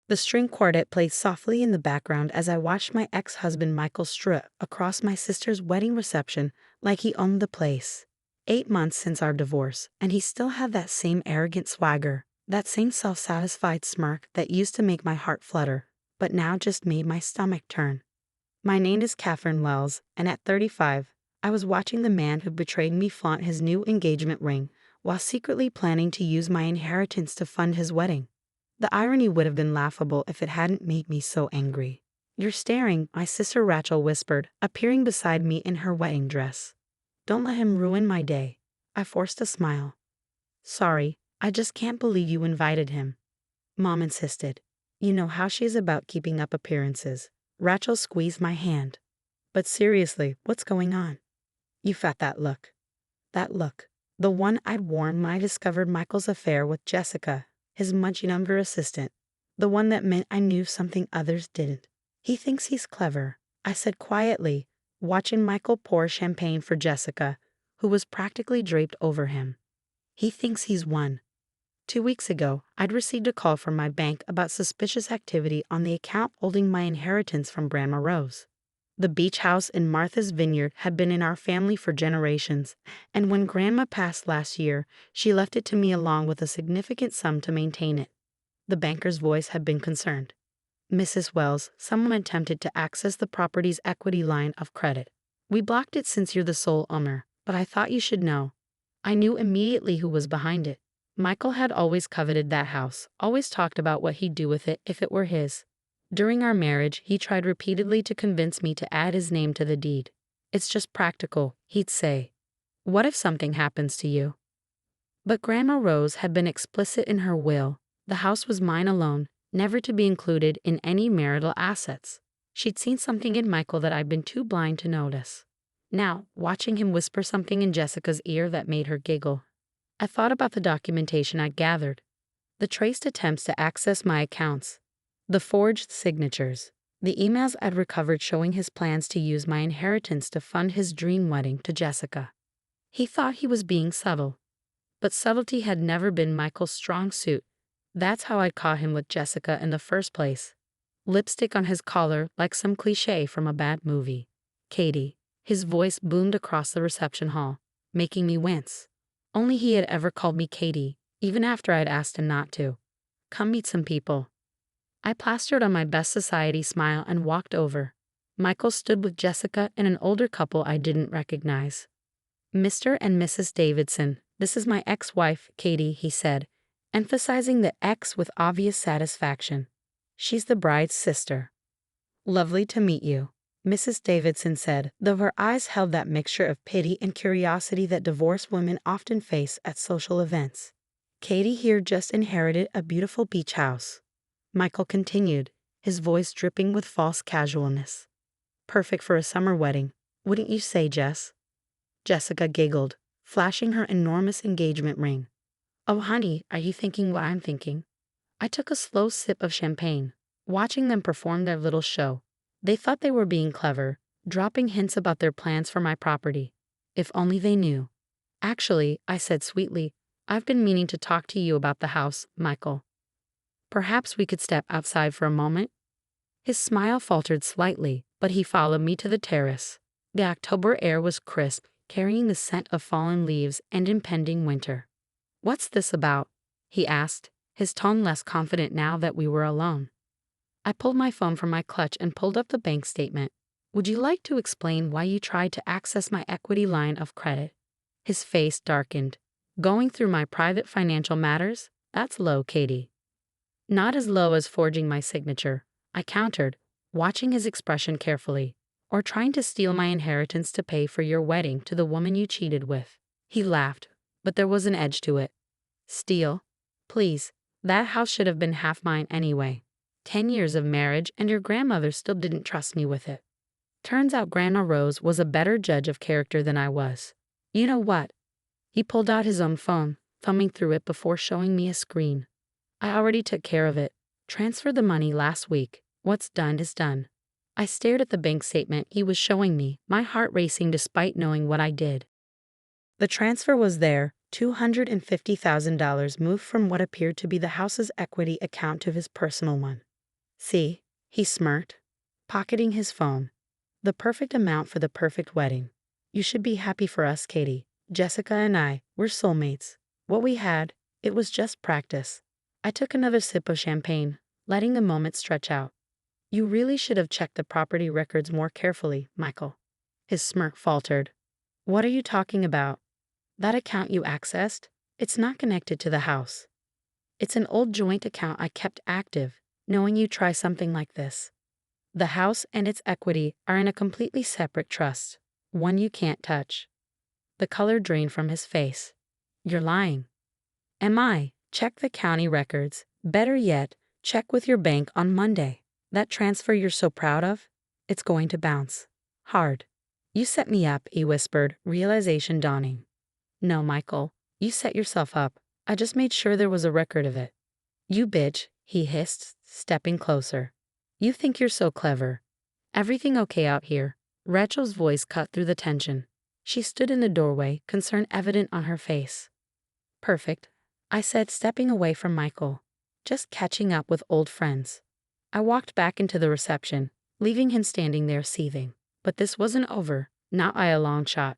The string quartet played softly in the background as I watched my ex-husband Michael strut across my sister's wedding reception like he owned the place. 8 months since our divorce, and he still had that same arrogant swagger, that same self-satisfied smirk that used to make my heart flutter, but now just made my stomach turn. My name is Katherine Wells, and at 35, I was watching the man who betrayed me flaunt his new engagement ring, while secretly planning to use my inheritance to fund his wedding. The irony would have been laughable if it hadn't made me so angry. "You're staring," my sister Rachel whispered, appearing beside me in her wedding dress. "Don't let him ruin my day." I forced a smile. "Sorry, I just can't believe you invited him," Mom insisted. "You know how she is about keeping up appearances." Rachel squeezed my hand. "But seriously, what's going on?" "You've got that look." That look. The one I'd worn when I discovered Michael's affair with Jessica, his much younger assistant. The one that meant I knew something others didn't. "He thinks he's clever," I said quietly, watching Michael pour champagne for Jessica, who was practically draped over him. "He thinks he's won." 2 weeks ago, I'd received a call from my bank about suspicious activity on the account holding my inheritance from Grandma Rose. The beach house in Martha's Vineyard had been in our family for generations, and when Grandma passed last year, she left it to me along with a significant sum to maintain it. The banker's voice had been concerned. "Mrs. Wells, someone attempted to access the property's equity line of credit. We blocked it since you're the sole owner, but I thought you should know." I knew immediately who was behind it. Michael had always coveted that house, always talked about what he'd do with it if it were his. During our marriage, he tried repeatedly to convince me to add his name to the deed. "It's just practical," he'd say. "What if something happens to you?" But Grandma Rose had been explicit in her will. The house was mine alone, never to be included in any marital assets. She'd seen something in Michael that I'd been too blind to notice. Now, watching him whisper something in Jessica's ear that made her giggle, I thought about the documentation I'd gathered. The traced attempts to access my accounts. The forged signatures. The emails I'd recovered showing his plans to use my inheritance to fund his dream wedding to Jessica. He thought he was being subtle. But subtlety had never been Michael's strong suit. That's how I'd caught him with Jessica in the first place. Lipstick on his collar like some cliché from a bad movie. "Katie." His voice boomed across the reception hall, making me wince. Only he had ever called me Katie, even after I'd asked him not to. "Come meet some people." I plastered on my best society smile and walked over. Michael stood with Jessica and an older couple I didn't recognize. "Mr. and Mrs. Davidson, this is my ex-wife, Katie," he said, emphasizing the X with obvious satisfaction. "She's the bride's sister." "Lovely to meet you," Mrs. Davidson said, though her eyes held that mixture of pity and curiosity that divorced women often face at social events. "Katie here just inherited a beautiful beach house," Michael continued, his voice dripping with false casualness. "Perfect for a summer wedding, wouldn't you say, Jess?" Jessica giggled, flashing her enormous engagement ring. "Oh, honey, are you thinking what I'm thinking?" I took a slow sip of champagne, watching them perform their little show. They thought they were being clever, dropping hints about their plans for my property. If only they knew. "Actually," I said sweetly, "I've been meaning to talk to you about the house, Michael. Perhaps we could step outside for a moment?" His smile faltered slightly, but he followed me to the terrace. The October air was crisp, carrying the scent of fallen leaves and impending winter. "What's this about?" he asked, his tone less confident now that we were alone. I pulled my phone from my clutch and pulled up the bank statement. "Would you like to explain why you tried to access my equity line of credit?" His face darkened. "Going through my private financial matters? That's low, Katie." "Not as low as forging my signature," I countered, watching his expression carefully. "Or trying to steal my inheritance to pay for your wedding to the woman you cheated with." He laughed, but there was an edge to it. "Steal? Please, that house should have been half mine anyway. 10 years of marriage and your grandmother still didn't trust me with it." Turns out Grandma Rose was a better judge of character than I was. "You know what?" He pulled out his own phone, thumbing through it before showing me a screen. "I already took care of it. Transferred the money last week. What's done is done." I stared at the bank statement he was showing me, my heart racing despite knowing what I did. The transfer was there, $250,000 moved from what appeared to be the house's equity account to his personal one. See, he smirked, pocketing his phone. The perfect amount for the perfect wedding. You should be happy for us, Katie. Jessica and I, we're soulmates. What we had, it was just practice. I took another sip of champagne, letting the moment stretch out. You really should have checked the property records more carefully, Michael. His smirk faltered. What are you talking about? That account you accessed? It's not connected to the house. It's an old joint account I kept active, knowing you'd try something like this. The house and its equity are in a completely separate trust, one you can't touch. The color drained from his face. You're lying. Am I? Check the county records. Better yet, check with your bank on Monday. That transfer you're so proud of? It's going to bounce. Hard. You set me up, he whispered, realization dawning. No, Michael, you set yourself up. I just made sure there was a record of it. You bitch, he hissed, stepping closer. You think you're so clever. Everything okay out here? Rachel's voice cut through the tension. She stood in the doorway, concern evident on her face. Perfect, I said, stepping away from Michael. Just catching up with old friends. I walked back into the reception, leaving him standing there seething. But this wasn't over, not by a long shot.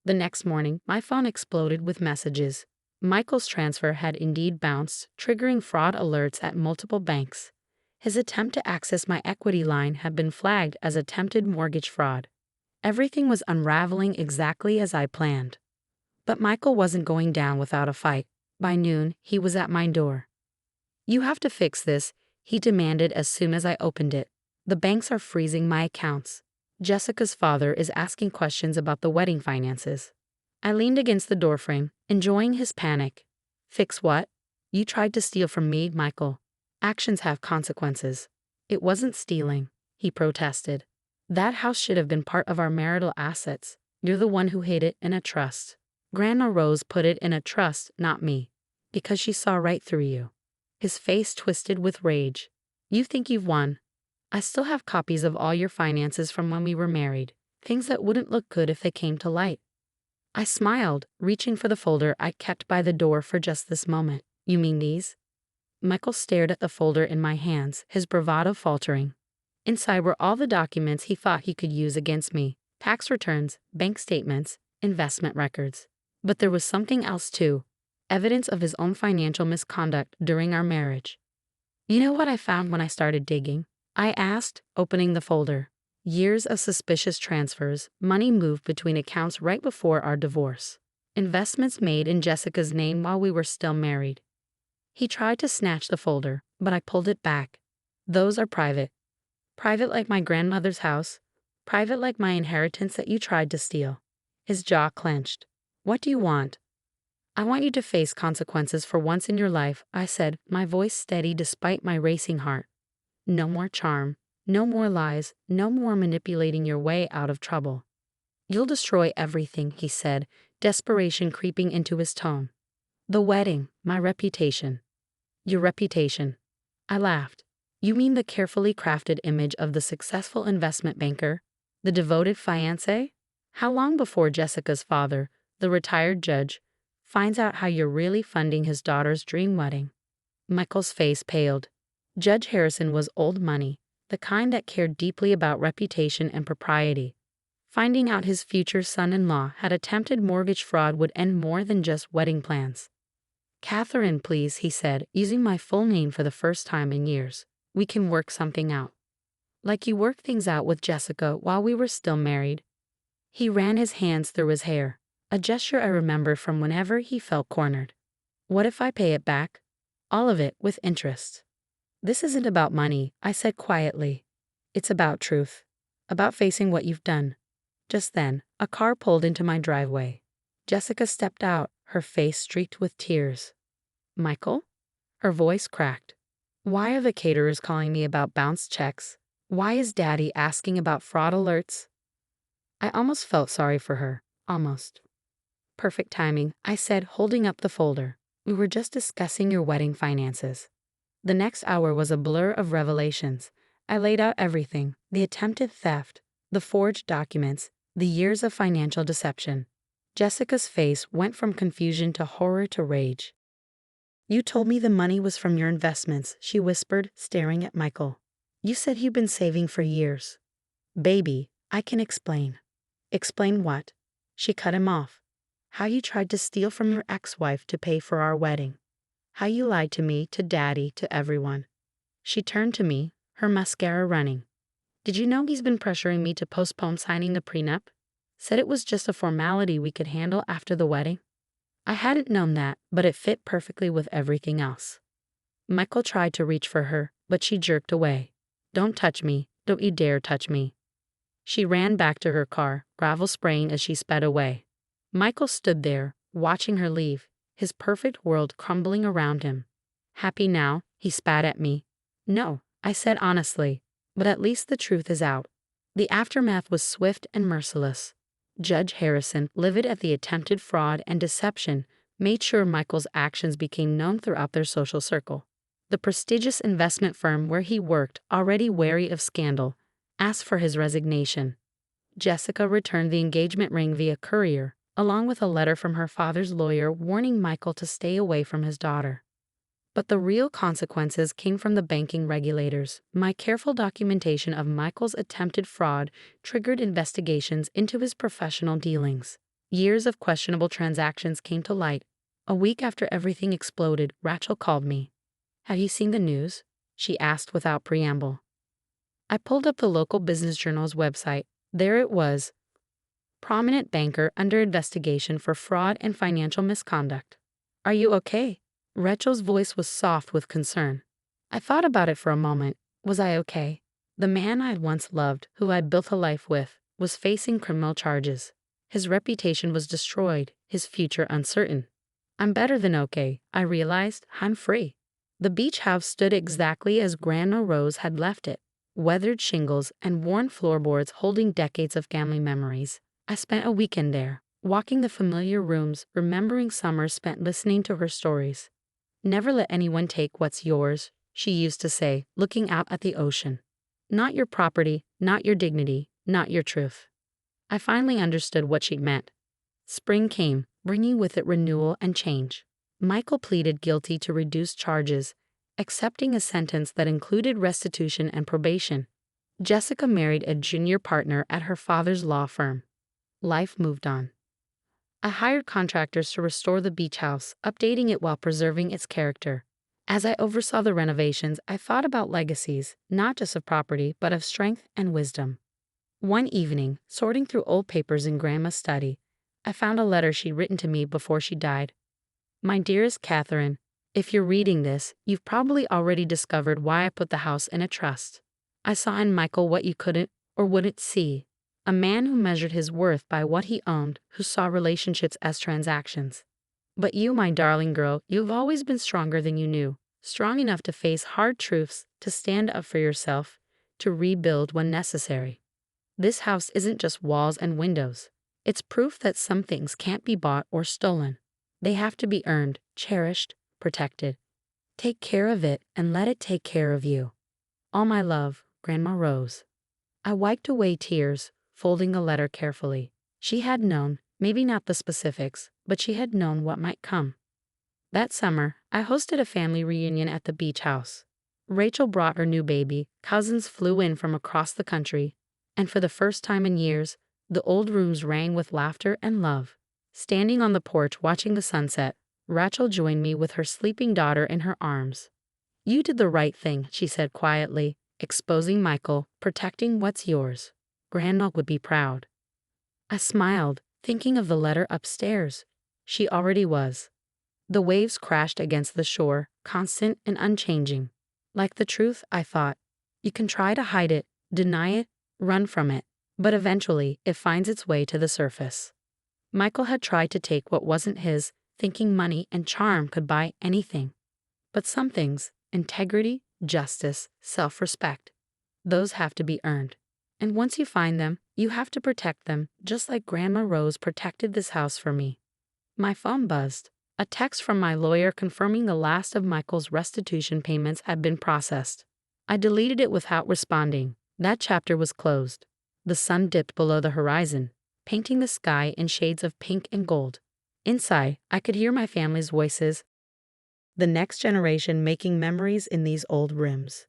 The next morning, my phone exploded with messages. Michael's transfer had indeed bounced, triggering fraud alerts at multiple banks. His attempt to access my equity line had been flagged as attempted mortgage fraud. Everything was unraveling exactly as I planned. But Michael wasn't going down without a fight. By noon, he was at my door. You have to fix this, he demanded as soon as I opened it. The banks are freezing my accounts. Jessica's father is asking questions about the wedding finances. I leaned against the doorframe, enjoying his panic. Fix what? You tried to steal from me, Michael. Actions have consequences. It wasn't stealing, he protested. That house should have been part of our marital assets. You're the one who hid it in a trust. Grandma Rose put it in a trust, not me. Because she saw right through you. His face twisted with rage. You think you've won. I still have copies of all your finances from when we were married. Things that wouldn't look good if they came to light. I smiled, reaching for the folder I kept by the door for just this moment. You mean these? Michael stared at the folder in my hands, his bravado faltering. Inside were all the documents he thought he could use against me. Tax returns, bank statements, investment records. But there was something else too. Evidence of his own financial misconduct during our marriage. You know what I found when I started digging? I asked, opening the folder. Years of suspicious transfers, money moved between accounts right before our divorce. Investments made in Jessica's name while we were still married. He tried to snatch the folder, but I pulled it back. Those are private. Private like my grandmother's house. Private like my inheritance that you tried to steal. His jaw clenched. What do you want? I want you to face consequences for once in your life, I said, my voice steady despite my racing heart. No more charm, no more lies, no more manipulating your way out of trouble. You'll destroy everything, he said, desperation creeping into his tone. The wedding, my reputation. Your reputation. I laughed. You mean the carefully crafted image of the successful investment banker? The devoted fiancé? How long before Jessica's father, the retired judge, finds out how you're really funding his daughter's dream wedding? Michael's face paled. Judge Harrison was old money, the kind that cared deeply about reputation and propriety. Finding out his future son-in-law had attempted mortgage fraud would end more than just wedding plans. Katherine, please, he said, using my full name for the first time in years. We can work something out. Like you worked things out with Jessica while we were still married. He ran his hands through his hair, a gesture I remember from whenever he felt cornered. What if I pay it back? All of it, with interest. This isn't about money, I said quietly. It's about truth. About facing what you've done. Just then, a car pulled into my driveway. Jessica stepped out, her face streaked with tears. Michael? Her voice cracked. Why are the caterers calling me about bounced checks? Why is Daddy asking about fraud alerts? I almost felt sorry for her. Almost. Perfect timing, I said, holding up the folder. We were just discussing your wedding finances. The next hour was a blur of revelations. I laid out everything, the attempted theft, the forged documents, the years of financial deception. Jessica's face went from confusion to horror to rage. You told me the money was from your investments, she whispered, staring at Michael. You said you've been saving for years. Baby, I can explain. Explain what? She cut him off. How you tried to steal from your ex-wife to pay for our wedding. How you lied to me, to Daddy, to everyone. She turned to me, her mascara running. Did you know he's been pressuring me to postpone signing the prenup? Said it was just a formality we could handle after the wedding? I hadn't known that, but it fit perfectly with everything else. Michael tried to reach for her, but she jerked away. Don't touch me, don't you dare touch me. She ran back to her car, gravel spraying as she sped away. Michael stood there, watching her leave, his perfect world crumbling around him. Happy now? He spat at me. No, I said honestly, but at least the truth is out. The aftermath was swift and merciless. Judge Harrison, livid at the attempted fraud and deception, made sure Michael's actions became known throughout their social circle. The prestigious investment firm where he worked, already wary of scandal, asked for his resignation. Jessica returned the engagement ring via courier, along with a letter from her father's lawyer warning Michael to stay away from his daughter. But the real consequences came from the banking regulators. My careful documentation of Michael's attempted fraud triggered investigations into his professional dealings. Years of questionable transactions came to light. A week after everything exploded, Rachel called me. Have you seen the news? She asked without preamble. I pulled up the local business journal's website. There it was. Prominent banker under investigation for fraud and financial misconduct. Are you okay? Rachel's voice was soft with concern. I thought about it for a moment. Was I okay? The man I'd once loved, who I'd built a life with, was facing criminal charges. His reputation was destroyed, his future uncertain. I'm better than okay, I realized. I'm free. The beach house stood exactly as Grandma Rose had left it. Weathered shingles and worn floorboards holding decades of family memories. I spent a weekend there, walking the familiar rooms, remembering summers spent listening to her stories. Never let anyone take what's yours, she used to say, looking out at the ocean. Not your property, not your dignity, not your truth. I finally understood what she meant. Spring came, bringing with it renewal and change. Michael pleaded guilty to reduced charges, accepting a sentence that included restitution and probation. Jessica married a junior partner at her father's law firm. Life moved on. I hired contractors to restore the beach house, updating it while preserving its character. As I oversaw the renovations, I thought about legacies, not just of property, but of strength and wisdom. One evening, sorting through old papers in Grandma's study, I found a letter she'd written to me before she died. My dearest Katherine, if you're reading this, you've probably already discovered why I put the house in a trust. I saw in Michael what you couldn't or wouldn't see. A man who measured his worth by what he owned, who saw relationships as transactions. But you, my darling girl, you've always been stronger than you knew, strong enough to face hard truths, to stand up for yourself, to rebuild when necessary. This house isn't just walls and windows. It's proof that some things can't be bought or stolen. They have to be earned, cherished, protected. Take care of it and let it take care of you. All my love, Grandma Rose. I wiped away tears, folding the letter carefully. She had known, maybe not the specifics, but she had known what might come. That summer, I hosted a family reunion at the beach house. Rachel brought her new baby, cousins flew in from across the country, and for the first time in years, the old rooms rang with laughter and love. Standing on the porch watching the sunset, Rachel joined me with her sleeping daughter in her arms. You did the right thing, she said quietly, exposing Michael, protecting what's yours. Grandma would be proud. I smiled, thinking of the letter upstairs. She already was. The waves crashed against the shore, constant and unchanging. Like the truth, I thought. You can try to hide it, deny it, run from it, but eventually it finds its way to the surface. Michael had tried to take what wasn't his, thinking money and charm could buy anything. But some things, integrity, justice, self-respect, those have to be earned. And once you find them, you have to protect them, just like Grandma Rose protected this house for me. My phone buzzed. A text from my lawyer confirming the last of Michael's restitution payments had been processed. I deleted it without responding. That chapter was closed. The sun dipped below the horizon, painting the sky in shades of pink and gold. Inside, I could hear my family's voices, the next generation making memories in these old rooms.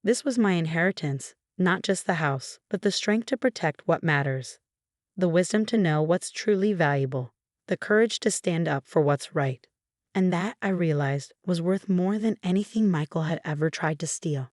This was my inheritance, not just the house, but the strength to protect what matters, the wisdom to know what's truly valuable, the courage to stand up for what's right. And that, I realized, was worth more than anything Michael had ever tried to steal.